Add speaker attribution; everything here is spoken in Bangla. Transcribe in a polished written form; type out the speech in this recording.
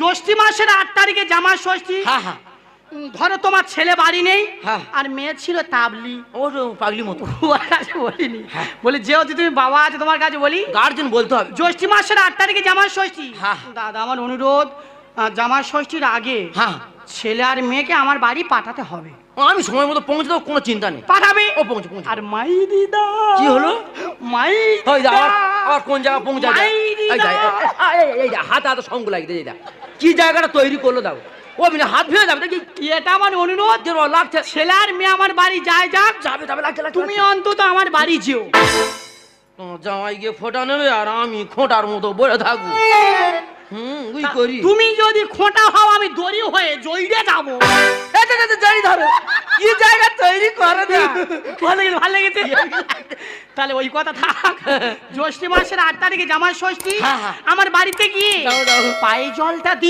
Speaker 1: জ্যৈষ্ঠী মাসের 8 তারিখে জামাই ষষ্ঠী।
Speaker 2: হ্যাঁ হ্যাঁ।
Speaker 1: ধরো তোমার ছেলে বাড়ি নেই,
Speaker 2: হ্যাঁ।
Speaker 1: আর মেয়ে ছিল তাবলি।
Speaker 2: ও পাগলি মতো।
Speaker 1: ওর কাছে বলিনি, বলি যেহেতু তুমি বাবা আছে তোমার কাছে বলি,
Speaker 2: গার্জেন বলতে হবে।
Speaker 1: জ্যৈষ্ঠী মাসের 8 তারিখে জামাই ষষ্ঠী।
Speaker 2: হ্যাঁ।
Speaker 1: দাদা আমার অনুরোধ, জামাই ষষ্ঠীর আগে
Speaker 2: হ্যাঁ।
Speaker 1: ছেলে আর মেয়েকে আমার বাড়ি পাঠাতে হবে।
Speaker 2: আমি সময় মতো পৌঁছে দেবো, কোনো চিন্তা নেই।
Speaker 1: পাঠাবে?
Speaker 2: ও পৌঁছে পৌঁছে।
Speaker 1: আর মাই দিদা
Speaker 2: কি হলো?
Speaker 1: মাই
Speaker 2: ওই দা
Speaker 1: দিদা
Speaker 2: আর কোন জায়গা পৌঁছা যায়?
Speaker 1: মাই দিদা।
Speaker 2: এই হাতে হাতে সঙ্গ লাগিয়ে এই দা কি জায়গাটা তৈরি করলো দাও। ও বিনা হাত ভেঙে যাবে দেখি।
Speaker 1: এটা আমার অনুরোধ,
Speaker 2: যে লাগছে।
Speaker 1: ছেলে আর মেয়ে আমার বাড়ি যায় যাক,
Speaker 2: যাবে যাবে লাগছে লাগছে।
Speaker 1: তুমি অন্তত আমার বাড়ি যেও।
Speaker 2: জামাই গিয়ে ফোটা নেবে আর আমি খোঁটার মতো বলে থাকবো। ওই করি।
Speaker 1: তুমি যদি খোঁটা হও আমি দড়ি হয়ে জইরে যাবো।
Speaker 2: জানি ধরো কি জায়গা তৈরি করে দেয়া।
Speaker 1: ভালো লেগেছে। তাহলে ওই কথা থাক। জ্যৈষ্ঠ মাসের 8 তারিখে জামাই ষষ্ঠী,
Speaker 2: হ্যাঁ, হ্যাঁ।
Speaker 1: আমার বাড়িতে গিয়ে
Speaker 2: দাও, দাও।
Speaker 1: পায়ে জলটা দি।